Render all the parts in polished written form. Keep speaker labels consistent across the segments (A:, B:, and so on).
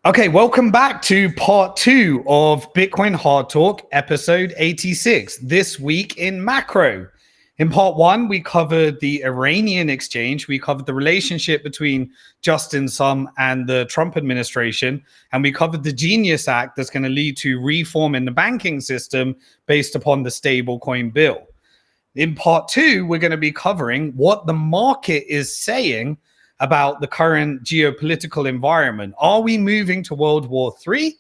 A: Okay, welcome back to part 2 of Bitcoin Hard Talk, episode 86. This week in macro. In part 1, we covered the Iranian exchange. We covered the relationship between Justin Sun and the Trump administration. And we covered the Genius Act that's going to lead to reform in the banking system based upon the stablecoin bill. In part 2, we're going to be covering what the market is saying about the current geopolitical environment. Are we moving to World War III?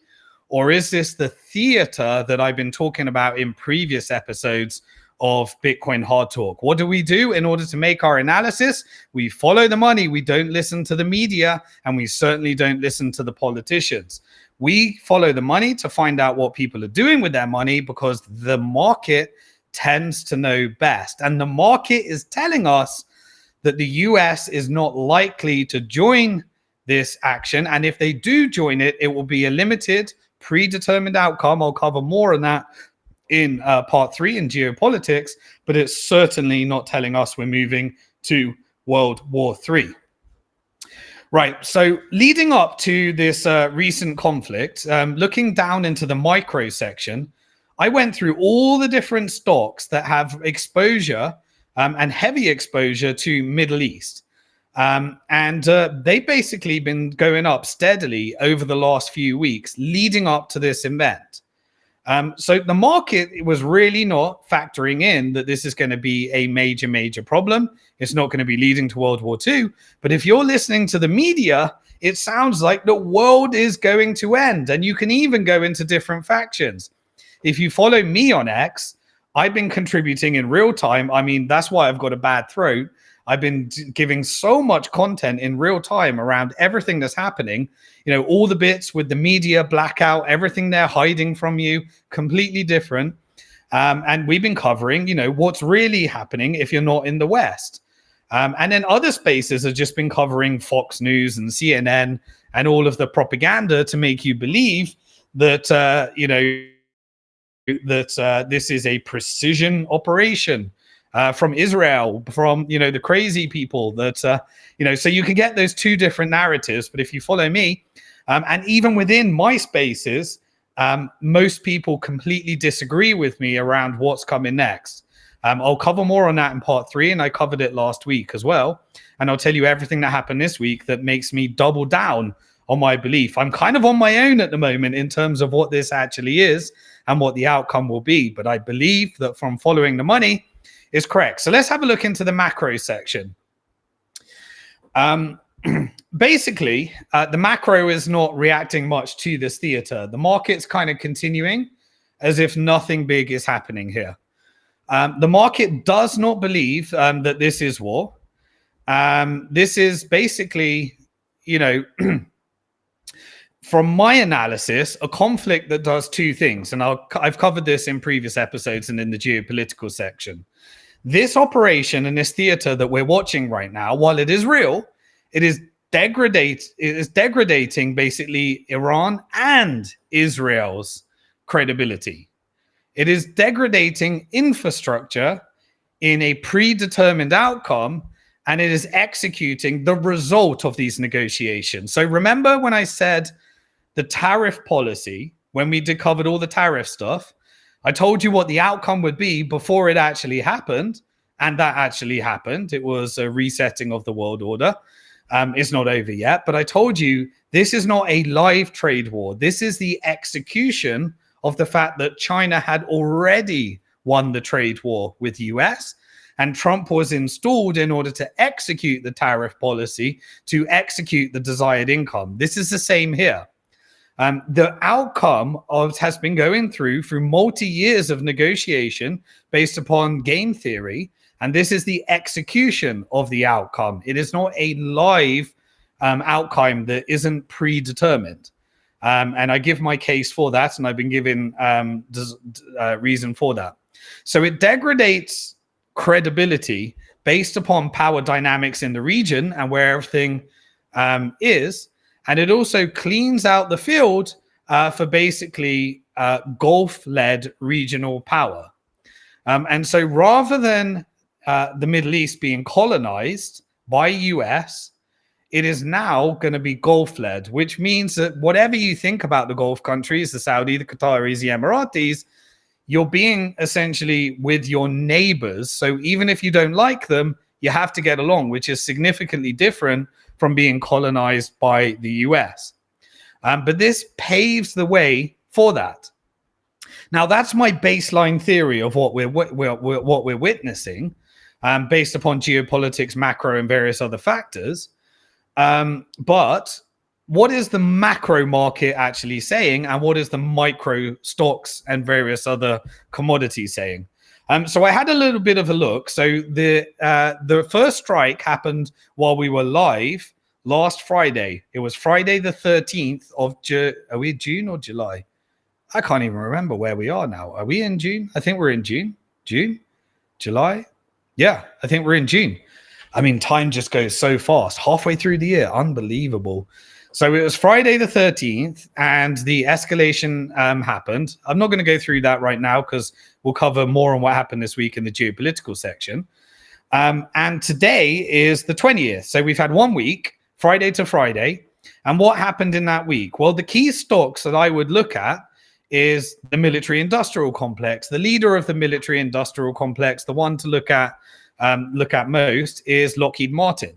A: Or is this the theater that I've been talking about in previous episodes of Bitcoin Hard Talk? What do we do in order to make our analysis? We follow the money. We don't listen to the media, and we certainly don't listen to the politicians. We follow the money to find out what people are doing with their money because the market tends to know best. And the market is telling us that the US is not likely to join this action. And if they do join it, it will be a limited, predetermined outcome. I'll cover more on that in part 3 in geopolitics, but it's certainly not telling us we're moving to World War III. Right, so leading up to this recent conflict, looking down into the micro section, I went through all the different stocks that have exposure and heavy exposure to Middle East. They've basically been going up steadily over the last few weeks leading up to this event. So the market was really not factoring in that this is going to be a major problem. It's not going to be leading to World War II. But if you're listening to the media, it sounds like the world is going to end. And you can even go into different factions. If you follow me on X, I've been contributing in real time. I mean, that's why I've got a bad throat. I've been giving so much content in real time around everything that's happening. You know, all the bits with the media blackout, everything they're hiding from you, completely different. And we've been covering, you know, what's really happening if you're not in the West. And then other spaces have just been covering Fox News and CNN and all of the propaganda to make you believe that, this is a precision operation from Israel, from, you know, the crazy people that, so you can get those two different narratives. But if you follow me, and even within my spaces, most people completely disagree with me around what's coming next. I'll cover more on that in part 3, and I covered it last week as well. And I'll tell you everything that happened this week that makes me double down on my belief. I'm kind of on my own at the moment in terms of what this actually is and what the outcome will be. But I believe that from following the money is correct. So let's have a look into the macro section. Basically, the macro is not reacting much to this theater. The market's kind of continuing as if nothing big is happening here. The market does not believe that this is war. This is basically, from my analysis, a conflict that does two things. And I've covered this in previous episodes and in the geopolitical section. This operation and this theater that we're watching right now, while it is real, it is degrading basically Iran and Israel's credibility. It is degrading infrastructure in a predetermined outcome, and it is executing the result of these negotiations. So remember when I said the tariff policy, when we covered all the tariff stuff, I told you what the outcome would be before it actually happened. And that actually happened. It was a resetting of the world order. It's not over yet, but I told you this is not a live trade war. This is the execution of the fact that China had already won the trade war with the US, and Trump was installed in order to execute the tariff policy, to execute the desired income. This is the same here. The outcome has been going through multi-years of negotiation based upon game theory, and this is the execution of the outcome. It is not a live outcome that isn't predetermined. And I give my case for that, and I've been given reason for that. So it degrades credibility based upon power dynamics in the region and where everything is. And it also cleans out the field for basically Gulf-led regional power. And so rather than the Middle East being colonized by US, it is now going to be Gulf led, which means that whatever you think about the Gulf countries, the Saudi, the Qataris, the Emiratis, you're being essentially with your neighbors. So even if you don't like them, you have to get along, which is significantly different from being colonized by the US. But this paves the way for that. Now, that's my baseline theory of what we're witnessing, based upon geopolitics, macro, and various other factors. But what is the macro market actually saying, and what is the micro stocks and various other commodities saying? So I had a little bit of a look. So the first strike happened while we were live last Friday. It was Friday the 13th of are we June or July? I can't even remember where we are now. Are we in June? I think we're in June. July? Yeah, I think we're in June. I mean, time just goes so fast. Halfway through the year. Unbelievable. So it was Friday the 13th, and the escalation happened. I'm not going to go through that right now because we'll cover more on what happened this week in the geopolitical section. And today is the 20th. So we've had 1 week, Friday to Friday. And what happened in that week? Well, the key stocks that I would look at is the military industrial complex. The leader of the military industrial complex, the one to look at most, is Lockheed Martin.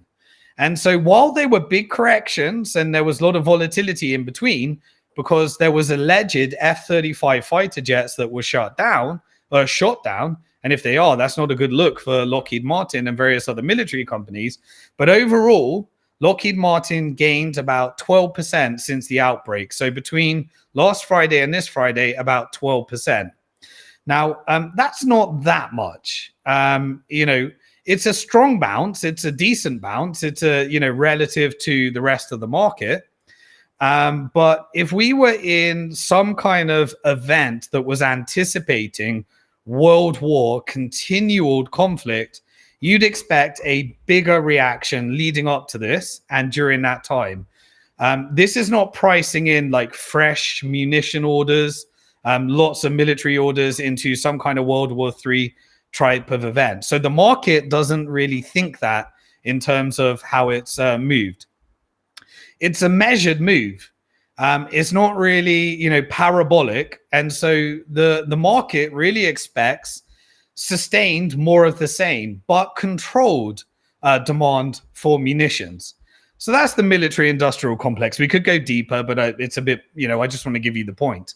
A: And so while there were big corrections and there was a lot of volatility in between, because there was alleged F-35 fighter jets that were shot down, and if they are, that's not a good look for Lockheed Martin and various other military companies. But overall, Lockheed Martin gained about 12% since the outbreak. So between last Friday and this Friday, about 12%. Now, that's not that much. It's a strong bounce. It's a decent bounce. It's relative to the rest of the market. But if we were in some kind of event that was anticipating world war, continual conflict, you'd expect a bigger reaction leading up to this and during that time. This is not pricing in like fresh munition orders, lots of military orders into some kind of World War III type of event. So the market doesn't really think that in terms of how it's moved. It's a measured move. It's not really, parabolic. And so the market really expects sustained more of the same, but controlled demand for munitions. So that's the military industrial complex. We could go deeper, but it's a bit, I just want to give you the point.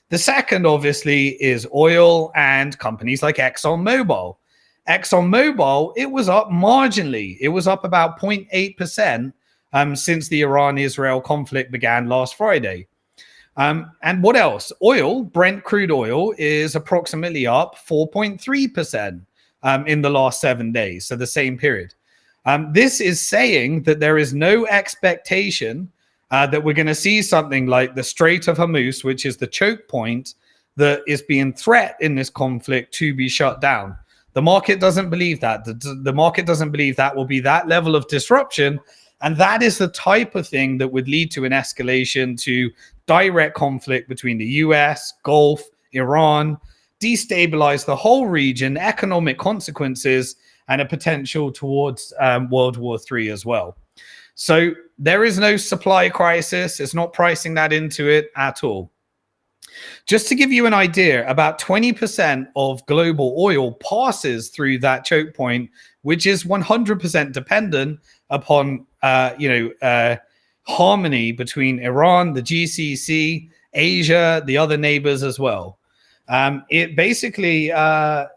A: The second, obviously, is oil and companies like ExxonMobil. ExxonMobil, it was up marginally. It was up about 0.8% since the Iran-Israel conflict began last Friday. And what else? Oil, Brent crude oil, is approximately up 4.3% in the last 7 days, so the same period. This is saying that there is no expectation that we're going to see something like the Strait of Hormuz, which is the choke point that is being threatened in this conflict to be shut down. The market doesn't believe that. The market doesn't believe that will be that level of disruption. And that is the type of thing that would lead to an escalation to direct conflict between the US, Gulf, Iran, destabilize the whole region, economic consequences, and a potential towards World War III as well. So there is no supply crisis. It's not pricing that into it at all. Just to give you an idea, about 20% of global oil passes through that choke point, which is 100% dependent upon, harmony between Iran, the GCC, Asia, the other neighbors as well. It basically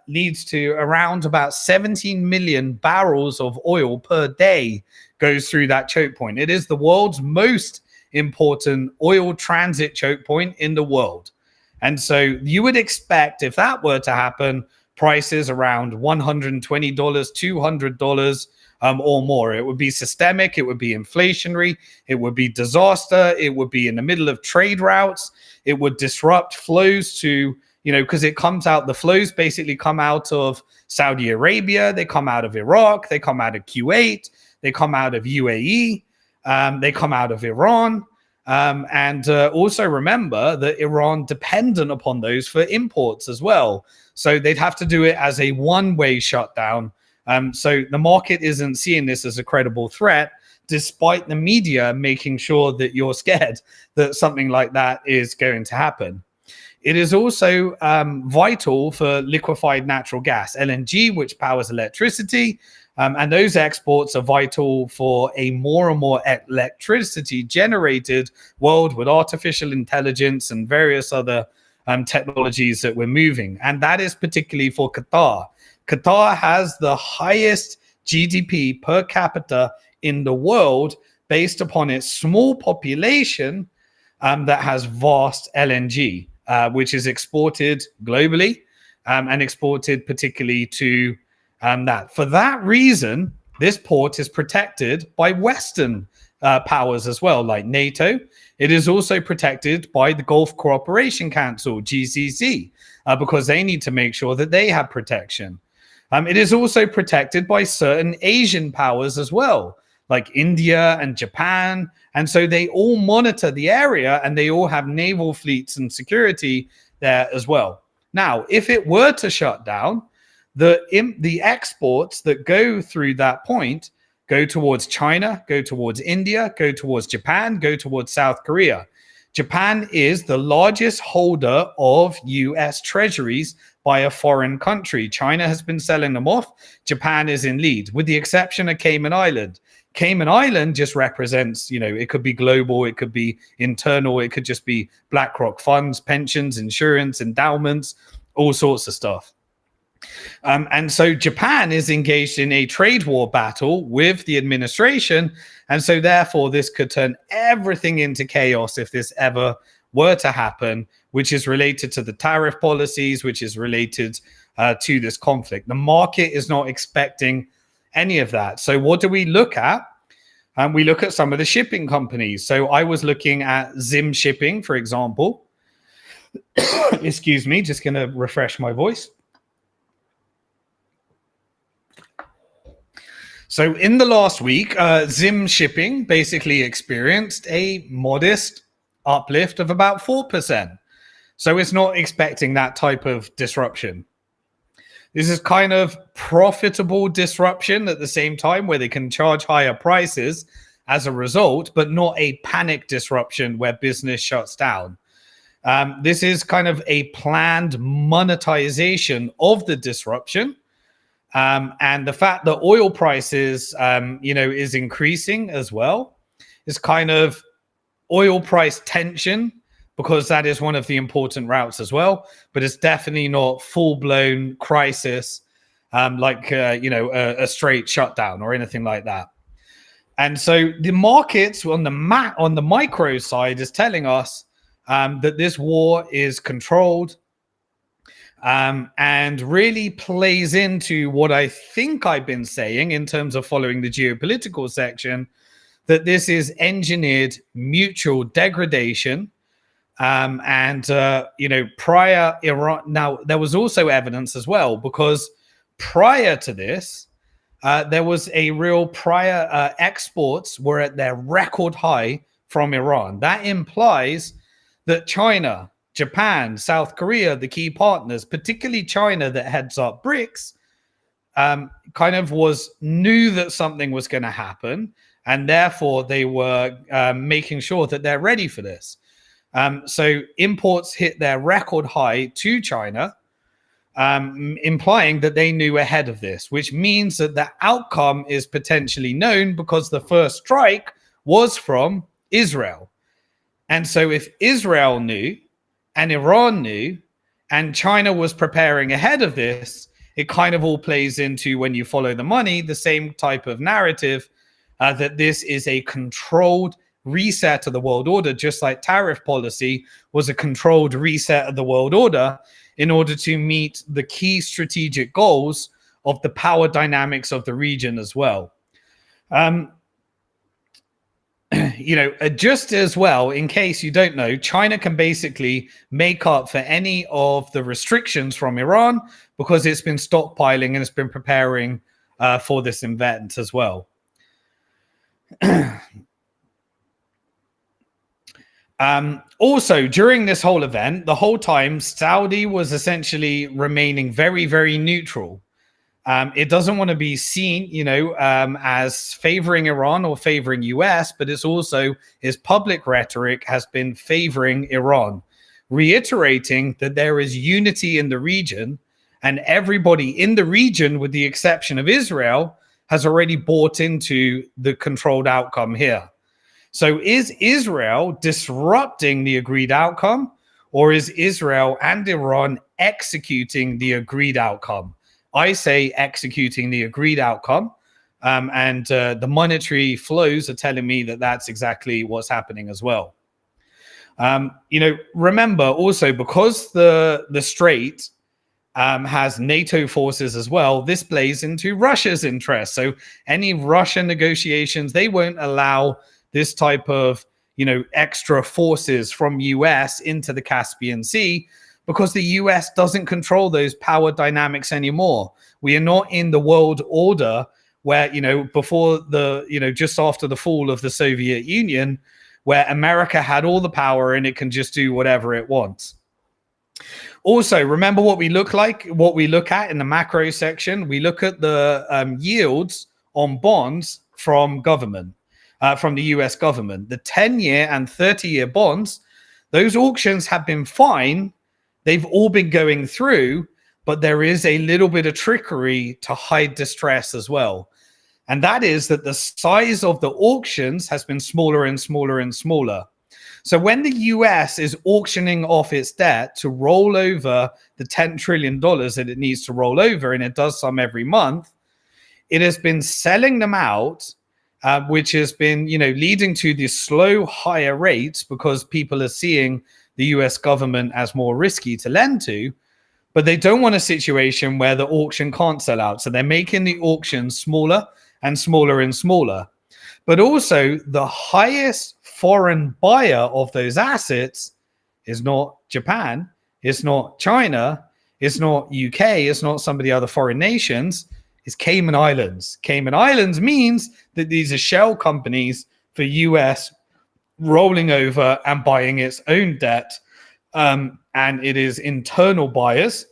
A: leads to around about 17 million barrels of oil per day goes through that choke point. It is the world's most important oil transit choke point in the world. And so you would expect, if that were to happen, prices around $120, $200 or more. It would be systemic. It would be inflationary. It would be disaster. It would be in the middle of trade routes. It would disrupt flows to, because it comes out, the flows basically come out of Saudi Arabia. They come out of Iraq. They come out of Kuwait. They come out of UAE. They come out of Iran. And also remember that Iran dependent upon those for imports as well. So they'd have to do it as a one-way shutdown So the market isn't seeing this as a credible threat, despite the media making sure that you're scared that something like that is going to happen. It is also vital for liquefied natural gas, LNG, which powers electricity. And those exports are vital for a more and more electricity generated world with artificial intelligence and various other technologies that we're moving. And that is particularly for Qatar. Qatar has the highest GDP per capita in the world based upon its small population that has vast LNG, which is exported globally and exported particularly to that. For that reason, this port is protected by Western powers as well, like NATO. It is also protected by the Gulf Cooperation Council, GCC, because they need to make sure that they have protection. It is also protected by certain Asian powers as well, like India and Japan. And so they all monitor the area and they all have naval fleets and security there as well. Now, if it were to shut down, the exports that go through that point go towards China, go towards India, go towards Japan, go towards South Korea. Japan is the largest holder of US treasuries by a foreign country. China has been selling them off. Japan is in lead, with the exception of Cayman Island. Cayman Island just represents, it could be global, it could be internal, it could just be BlackRock funds, pensions, insurance, endowments, all sorts of stuff. And so Japan is engaged in a trade war battle with the administration. And so therefore, this could turn everything into chaos if this ever were to happen, which is related to the tariff policies, which is related to this conflict. The market is not expecting any of that. So what do we look at? We look at some of the shipping companies. So I was looking at Zim Shipping, for example. Excuse me, just going to refresh my voice. So in the last week, Zim Shipping basically experienced a modest uplift of about 4%. So it's not expecting that type of disruption. This is kind of profitable disruption at the same time, where they can charge higher prices as a result, but not a panic disruption where business shuts down. This is kind of a planned monetization of the disruption. And the fact that oil prices, is increasing as well is kind of oil price tension, because that is one of the important routes as well. But it's definitely not full-blown crisis like a straight shutdown or anything like that. And so the markets on the micro side is telling us that this war is controlled, and really plays into what I think I've been saying in terms of following the geopolitical section, that this is engineered mutual degradation. Prior Iran, now there was also evidence as well, because prior to this, there was a real prior exports were at their record high from Iran. That implies that China, Japan, South Korea, the key partners, particularly China that heads up BRICS, kind of knew that something was going to happen, and therefore they were making sure that they're ready for this. So imports hit their record high to China, implying that they knew ahead of this, which means that the outcome is potentially known, because the first strike was from Israel. And so if Israel knew, and Iran knew, and China was preparing ahead of this, it kind of all plays into, when you follow the money, the same type of narrative, that this is a controlled reset of the world order, just like tariff policy was a controlled reset of the world order in order to meet the key strategic goals of the power dynamics of the region as well. Just as well, in case you don't know, China can basically make up for any of the restrictions from Iran, because it's been stockpiling and it's been preparing for this event as well. Also, during this whole event, the whole time, Saudi was essentially remaining very, very neutral. It doesn't want to be seen, as favoring Iran or favoring US, but it's also his public rhetoric has been favoring Iran, reiterating that there is unity in the region, and everybody in the region, with the exception of Israel, has already bought into the controlled outcome here. So is Israel disrupting the agreed outcome, or is Israel and Iran executing the agreed outcome? I say executing the agreed outcome, and the monetary flows are telling me that that's exactly what's happening as well. Remember also, because the Strait has NATO forces as well, this plays into Russia's interest. So any Russian negotiations, they won't allow this type of extra forces from US into the Caspian Sea, because the US doesn't control those power dynamics anymore. We are not in the world order where, before just after the fall of the Soviet Union, where America had all the power and it can just do whatever it wants. Also, remember what we look at in the macro section. We look at the yields on bonds from government, from the US government. The 10-year and 30-year bonds, those auctions have been fine. They've all been going through, but there is a little bit of trickery to hide distress as well. And that is that the size of the auctions has been smaller and smaller and smaller. So when the US is auctioning off its debt to roll over the $10 trillion that it needs to roll over, and it does some every month, it has been selling them out, which has been, leading to these slow higher rates, because people are seeing the US government as more risky to lend to, but they don't want a situation where the auction can't sell out. So they're making the auctions smaller and smaller and smaller. But also, the highest foreign buyer of those assets is not Japan, it's not China, it's not UK, it's not some of the other foreign nations, it's Cayman Islands. Cayman Islands means that these are shell companies for US rolling over and buying its own debt, and it is internal buyers.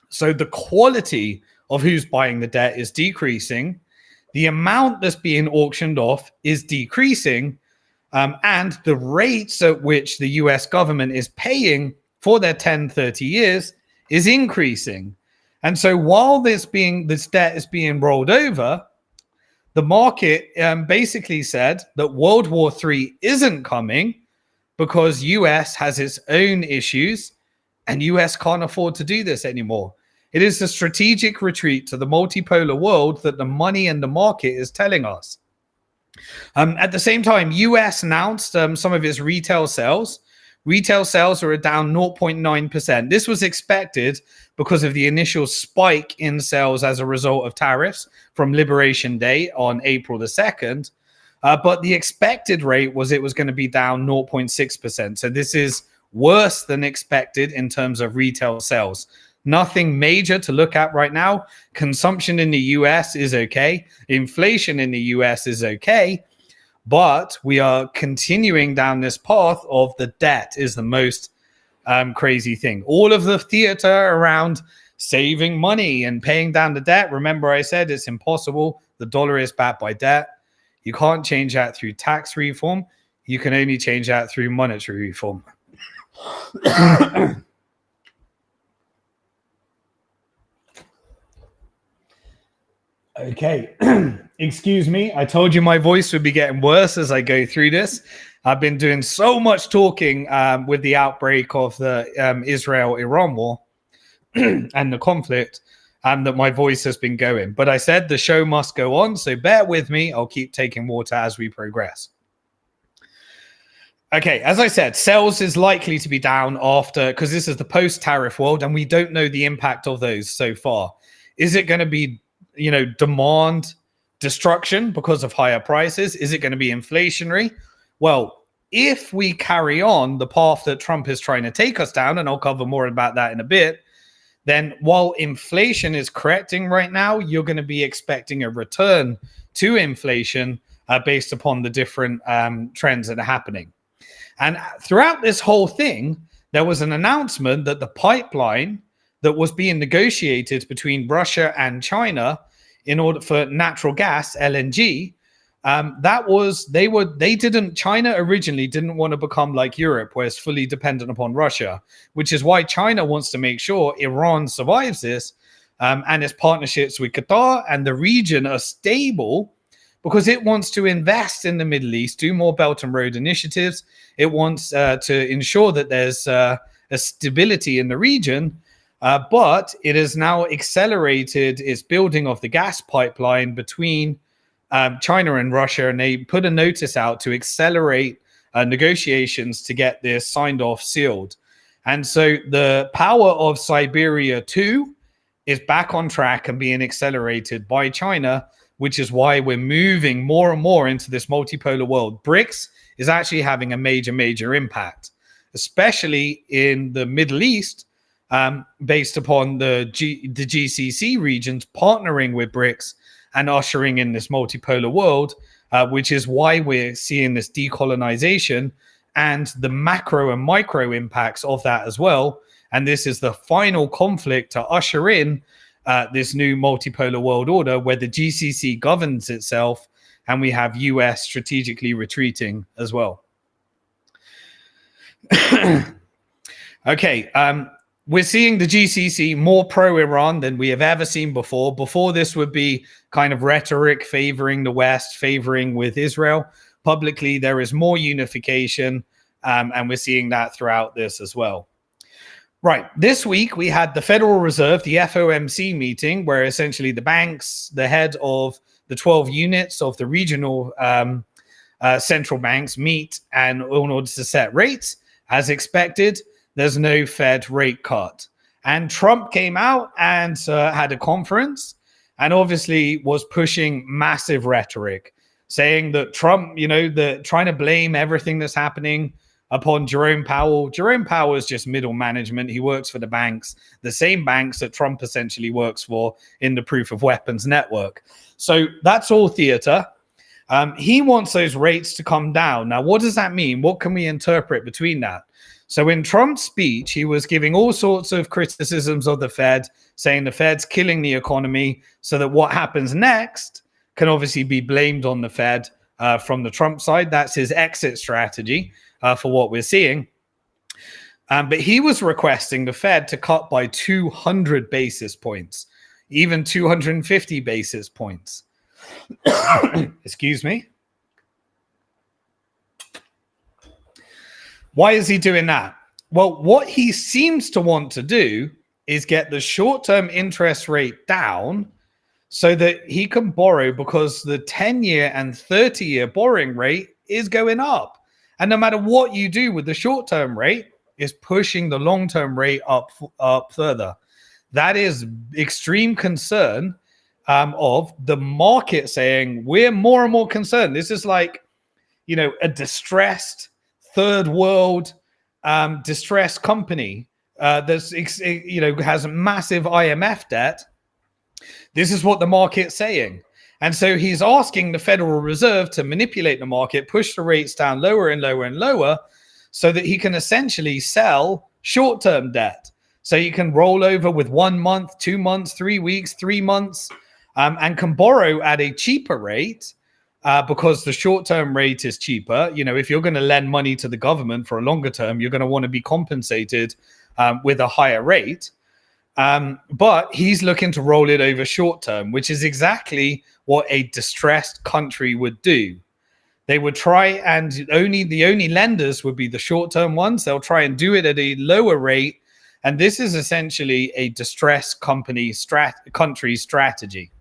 A: So the quality of who's buying the debt is decreasing. The amount that's being auctioned off is decreasing, and the rates at which the US government is paying for their 10, 30 years is increasing. And so while this debt is being rolled over, the market basically said that World War III isn't coming because US has its own issues and US can't afford to do this anymore. It is a strategic retreat to the multipolar world that the money and the market is telling us. At the same time, US announced some of its retail sales. Retail sales are down 0.9%. This was expected because of the initial spike in sales as a result of tariffs from Liberation Day on April the 2nd. But the expected rate was it was going to be down 0.6%. So this is worse than expected in terms of retail sales. Nothing major to look at right now. Consumption in the US is okay. Inflation in the US is okay. But we are continuing down this path of the debt is the most crazy thing. All of the theater around saving money and paying down the debt. Remember, I said it's impossible. The dollar is backed by debt. You can't change that through tax reform. You can only change that through monetary reform. Okay. Excuse me. I told you my voice would be getting worse as I go through this. I've been doing so much talking with the outbreak of the Israel-Iran war and the conflict that my voice has been going. But I said the show must go on, so bear with me. I'll keep taking water as we progress. Okay, as I said, sales is likely to be down after, because this is the post-tariff world, and we don't know the impact of those so far. Is it going to be, demand destruction because of higher prices? Is it going to be inflationary? Well, if we carry on the path that Trump is trying to take us down, and I'll cover more about that in a bit, then while inflation is correcting right now, you're going to be expecting a return to inflation based upon the different trends that are happening. And throughout this whole thing, there was an announcement that the pipeline that was being negotiated between Russia and China in order for natural gas, LNG, China originally didn't want to become like Europe, where it's fully dependent upon Russia, which is why China wants to make sure Iran survives this, and its partnerships with Qatar and the region are stable, because it wants to invest in the Middle East, do more Belt and Road initiatives. It wants to ensure that there's a stability in the region, but it has now accelerated its building of the gas pipeline between China and Russia, and they put a notice out to accelerate negotiations to get this signed off, sealed. And so the power of Siberia 2 is back on track and being accelerated by China, which is why we're moving more and more into this multipolar world. BRICS is actually having a major impact, especially in the Middle East, based upon the GCC regions partnering with BRICS and ushering in this multipolar world, which is why we're seeing this decolonization and the macro and micro impacts of that as well. And this is the final conflict to usher in this new multipolar world order, where the GCC governs itself and we have US strategically retreating as well. Okay, we're seeing the GCC more pro-Iran than we have ever seen before. Before, this would be kind of rhetoric favoring the West, favoring with Israel. Publicly, there is more unification, and we're seeing that throughout this as well. Right, this week we had the Federal Reserve, the FOMC meeting, where essentially the banks, the head of the 12 units of the regional central banks meet, and in order to set rates, as expected, there's no Fed rate cut. And Trump came out and had a conference and obviously was pushing massive rhetoric, saying that Trump, trying to blame everything that's happening upon Jerome Powell. Jerome Powell is just middle management. He works for the banks, the same banks that Trump essentially works for in the proof of weapons network. So that's all theater. He wants those rates to come down. Now, what does that mean? What can we interpret between that? So in Trump's speech, he was giving all sorts of criticisms of the Fed, saying the Fed's killing the economy, so that what happens next can obviously be blamed on the Fed from the Trump side. That's his exit strategy for what we're seeing. But he was requesting the Fed to cut by 200 basis points, even 250 basis points. Excuse me. Why is he doing that? Well, what he seems to want to do is get the short-term interest rate down so that he can borrow, because the 10-year and 30-year borrowing rate is going up. And no matter what you do with the short-term rate, is pushing the long-term rate up further. That is extreme concern of the market saying we're more and more concerned. This is like, a distressed third world distressed company that's has massive IMF debt. This is what the market's saying. And so he's asking the Federal Reserve to manipulate the market, push the rates down lower and lower and lower, so that he can essentially sell short-term debt. So you can roll over with 1 month, 2 months, 3 weeks, 3 months, and can borrow at a cheaper rate. Because the short-term rate is cheaper. If you're going to lend money to the government for a longer term, you're going to want to be compensated with a higher rate. But he's looking to roll it over short-term, which is exactly what a distressed country would do. They would try, and the only lenders would be the short-term ones. They'll try and do it at a lower rate. And this is essentially a distressed country strategy.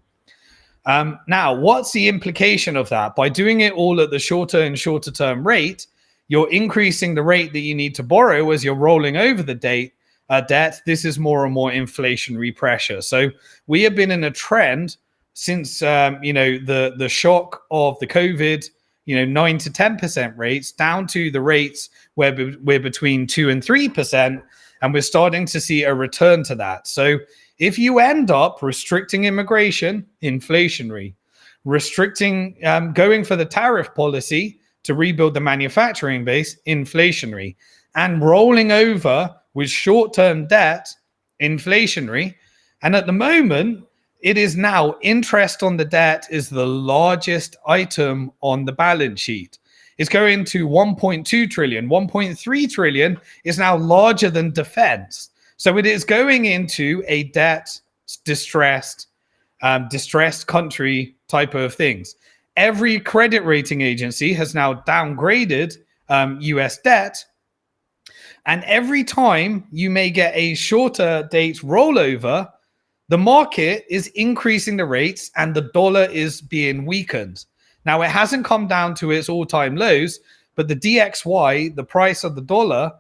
A: Now, what's the implication of that? By doing it all at the shorter and shorter term rate, you're increasing the rate that you need to borrow as you're rolling over the debt. This is more and more inflationary pressure. So we have been in a trend since the shock of the COVID, 9 to 10% rates, down to the rates where we're between 2 and 3%, and we're starting to see a return to that. So if you end up restricting immigration, inflationary, restricting, going for the tariff policy to rebuild the manufacturing base, inflationary, and rolling over with short-term debt, inflationary. And at the moment, it is now interest on the debt is the largest item on the balance sheet. It's going to 1.2 trillion. 1.3 trillion is now larger than defense. So it is going into a debt distressed country type of things. Every credit rating agency has now downgraded US debt. And every time you may get a shorter date rollover, the market is increasing the rates and the dollar is being weakened. Now, it hasn't come down to its all-time lows, but the DXY, the price of the dollar,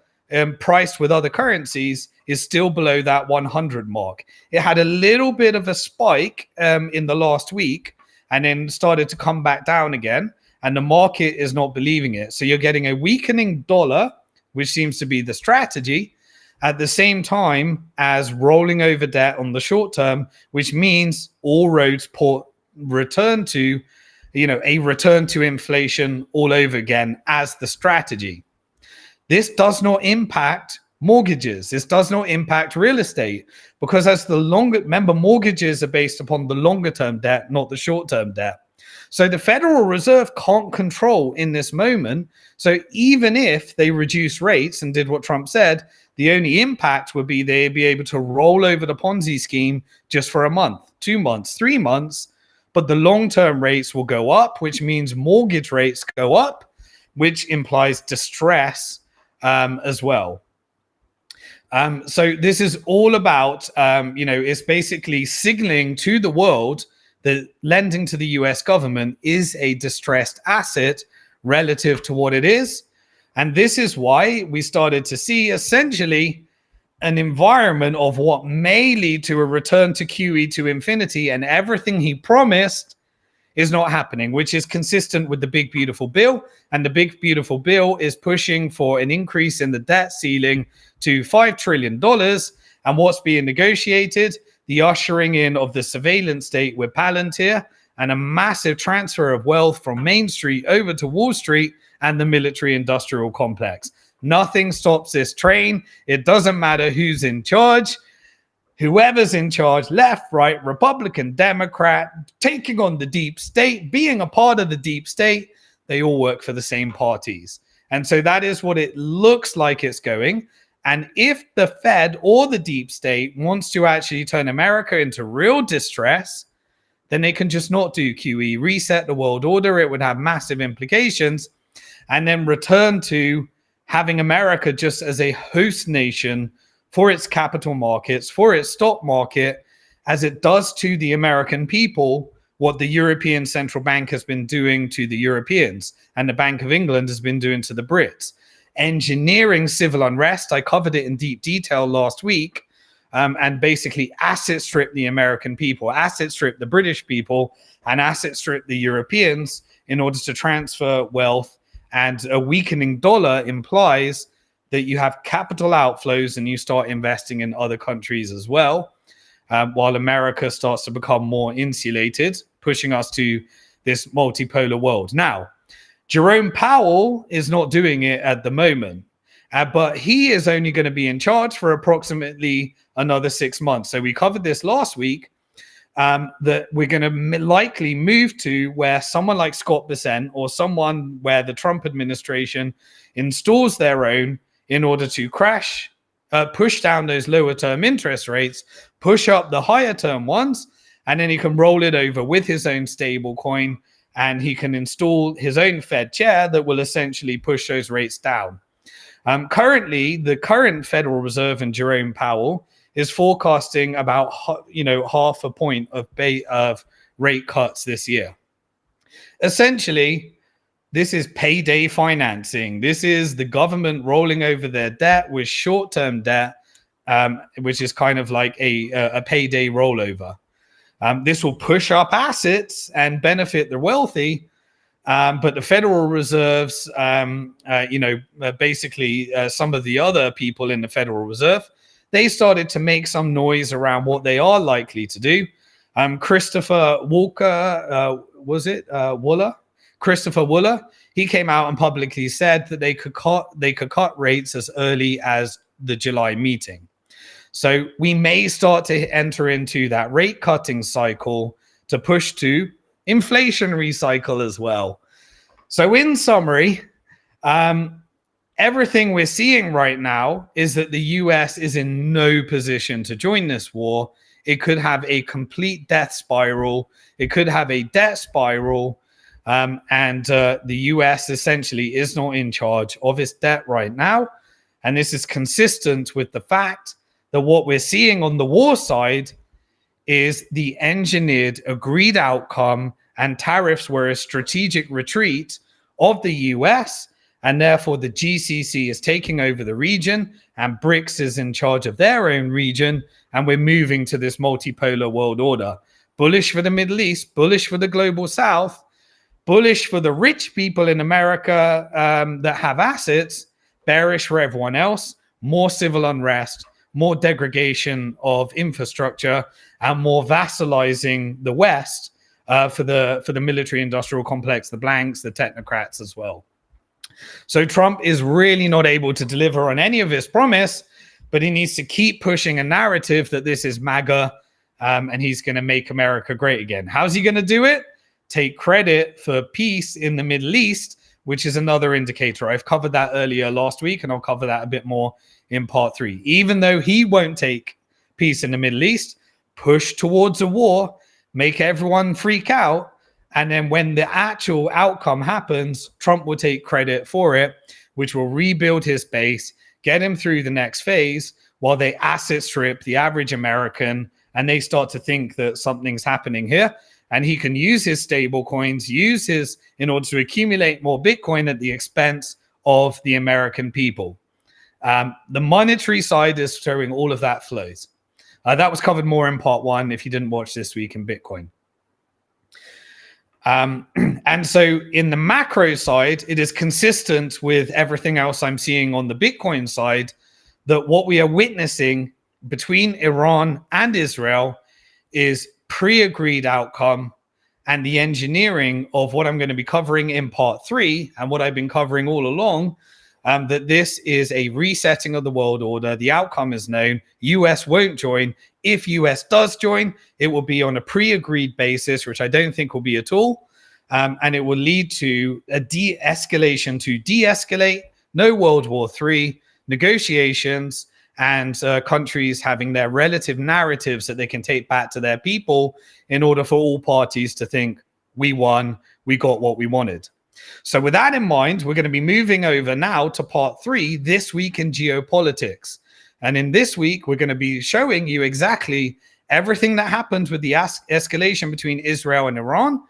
A: priced with other currencies, is still below that 100 mark. It had a little bit of a spike in the last week and then started to come back down again, and the market is not believing it. So you're getting a weakening dollar, which seems to be the strategy, at the same time as rolling over debt on the short term, which means all roads return to, a return to inflation all over again as the strategy. This does not impact mortgages. This does not impact real estate, because remember, mortgages are based upon the longer term debt, not the short term debt. So the Federal Reserve can't control in this moment. So even if they reduce rates and did what Trump said, the only impact would be they'd be able to roll over the Ponzi scheme just for a month, 2 months, 3 months. But the long-term rates will go up, which means mortgage rates go up, which implies distress as well. So this is all about, it's basically signaling to the world that lending to the US government is a distressed asset relative to what it is. And this is why we started to see essentially an environment of what may lead to a return to QE to infinity, and everything he promised is not happening, which is consistent with the Big Beautiful Bill. And the Big Beautiful Bill is pushing for an increase in the debt ceiling to $5 trillion. And what's being negotiated? The ushering in of the surveillance state with Palantir and a massive transfer of wealth from Main Street over to Wall Street and the military industrial complex. Nothing stops this train. It doesn't matter who's in charge. Whoever's in charge, left, right, Republican, Democrat, taking on the deep state, being a part of the deep state, they all work for the same parties. And so that is what it looks like it's going. And if the Fed or the deep state wants to actually turn America into real distress, then they can just not do QE, reset the world order. It would have massive implications, and then return to having America just as a host nation for its capital markets, for its stock market, as it does to the American people what the European Central Bank has been doing to the Europeans and the Bank of England has been doing to the Brits. Engineering civil unrest. I covered it in deep detail last week, and basically asset strip the American people, asset strip the British people, and asset strip the Europeans in order to transfer wealth. And a weakening dollar implies that you have capital outflows and you start investing in other countries as well, while America starts to become more insulated, pushing us to this multipolar world. Now, Jerome Powell is not doing it at the moment, but he is only going to be in charge for approximately another 6 months. So we covered this last week, that we're going to likely move to where someone like Scott Bessent or someone where the Trump administration installs their own in order to push down those lower term interest rates, push up the higher term ones, and then he can roll it over with his own stable coin, and he can install his own Fed chair that will essentially push those rates down. Currently, the current Federal Reserve and Jerome Powell is forecasting about half a point of rate cuts this year. Essentially, this is payday financing. This is the government rolling over their debt with short-term debt, which is kind of like a payday rollover. This will push up assets and benefit the wealthy, but the Federal Reserve's, basically some of the other people in the Federal Reserve, they started to make some noise around what they are likely to do. Christopher Wooler, he came out and publicly said that they could cut rates as early as the July meeting. So we may start to enter into that rate cutting cycle to push to inflationary cycle as well. So in summary, everything we're seeing right now is that the US is in no position to join this war. It could have a complete death spiral. It could have a debt spiral. And the US essentially is not in charge of its debt right now. And this is consistent with the fact that what we're seeing on the war side is the engineered, agreed outcome, and tariffs were a strategic retreat of the US. And therefore, the GCC is taking over the region, and BRICS is in charge of their own region. And we're moving to this multipolar world order. Bullish for the Middle East, bullish for the global South, bullish for the rich people in America that have assets, bearish for everyone else, more civil unrest, more degradation of infrastructure, and more vassalizing the West for the military industrial complex, the blanks, the technocrats as well. So Trump is really not able to deliver on any of his promise, but he needs to keep pushing a narrative that this is MAGA and he's going to make America great again. How's he going to do it? Take credit for peace in the Middle East, which is another indicator. I've covered that earlier last week, and I'll cover that a bit more in part 3. Even though he won't take peace in the Middle East, push towards a war, make everyone freak out, and then when the actual outcome happens, Trump will take credit for it, which will rebuild his base, get him through the next phase while they asset strip the average American and they start to think that something's happening here. And he can use his stable coins, in order to accumulate more Bitcoin at the expense of the American people. The monetary side is showing all of that flows. That was covered more in part 1 if you didn't watch This Week in Bitcoin. And so in the macro side, it is consistent with everything else I'm seeing on the Bitcoin side that what we are witnessing between Iran and Israel is pre-agreed outcome and the engineering of what I'm going to be covering in part 3 and what I've been covering all along, that this is a resetting of the world order. The outcome is known. US won't join. If US does join, it will be on a pre-agreed basis, which I don't think will be at all. And it will lead to a de-escalation to de-escalate, no World War III, negotiations, and countries having their relative narratives that they can take back to their people in order for all parties to think, we won, we got what we wanted. So with that in mind, we're going to be moving over now to part 3, This Week in Geopolitics. And in this week, we're going to be showing you exactly everything that happened with the escalation between Israel and Iran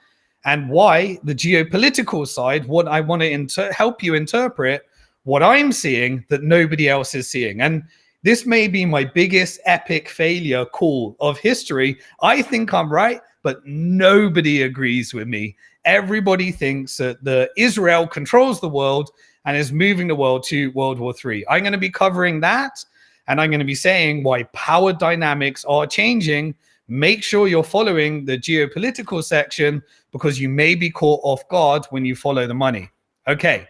A: and why the geopolitical side, what I want to help you interpret what I'm seeing that nobody else is seeing. And this may be my biggest epic failure call of history. I think I'm right, but nobody agrees with me. Everybody thinks that Israel controls the world and is moving the world to World War III. I'm going to be covering that, and I'm going to be saying why power dynamics are changing. Make sure you're following the geopolitical section because you may be caught off guard when you follow the money. Okay.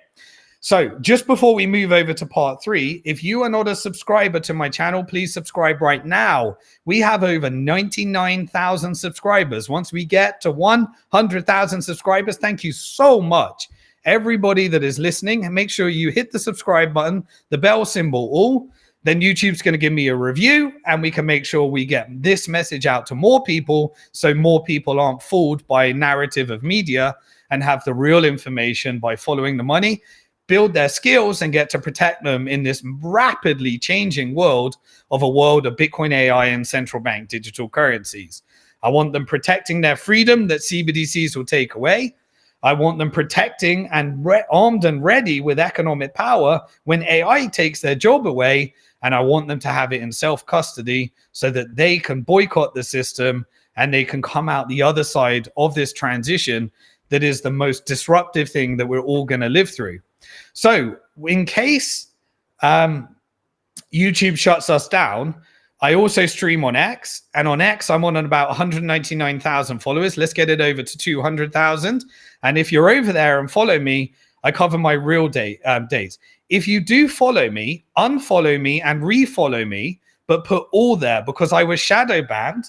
A: So just before we move over to part 3, if you are not a subscriber to my channel, please subscribe right now. We have over 99,000 subscribers. Once we get to 100,000 subscribers, thank you so much. Everybody that is listening, make sure you hit the subscribe button, the bell symbol, all. Then YouTube's going to give me a review and we can make sure we get this message out to more people so more people aren't fooled by narrative of media and have the real information by following the money, build their skills and get to protect them in this rapidly changing world of Bitcoin AI and central bank digital currencies. I want them protecting their freedom that CBDCs will take away. I want them protecting and armed and ready with economic power when AI takes their job away. And I want them to have it in self-custody so that they can boycott the system and they can come out the other side of this transition that is the most disruptive thing that we're all going to live through. So in case YouTube shuts us down, I also stream on X, and on X, I'm on about 199,000 followers. Let's get it over to 200,000. And if you're over there and follow me, I cover my real dates. If you do follow me, unfollow me and refollow me, but put all there because I was shadow banned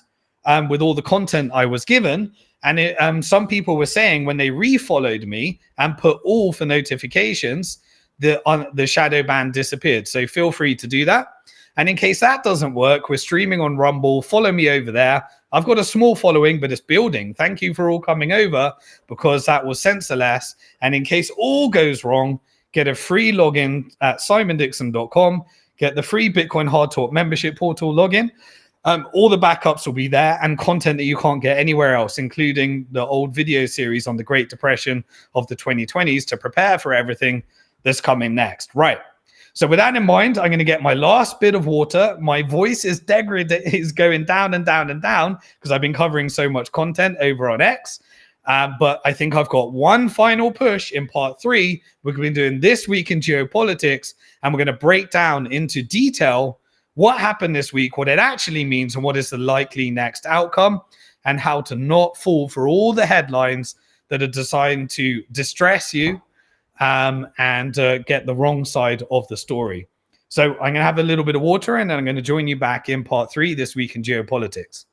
A: with all the content I was given. And some people were saying when they refollowed me and put all for notifications, the shadow ban disappeared. So feel free to do that. And in case that doesn't work, we're streaming on Rumble. Follow me over there. I've got a small following, but it's building. Thank you for all coming over because that was censorless. And in case all goes wrong, get a free login at simondixon.com. Get the free Bitcoin Hard Talk membership portal login. All the backups will be there and content that you can't get anywhere else, including the old video series on the Great Depression of the 2020s to prepare for everything that's coming next. Right. So with that in mind, I'm going to get my last bit of water. My voice is going down and down and down because I've been covering so much content over on X. But I think I've got one final push in part 3. We're going to be doing this week in geopolitics, and we're going to break down into detail what happened this week, what it actually means, and what is the likely next outcome, and how to not fall for all the headlines that are designed to distress you and get the wrong side of the story. So I'm going to have a little bit of water, and then I'm going to join you back in part 3 this week in geopolitics.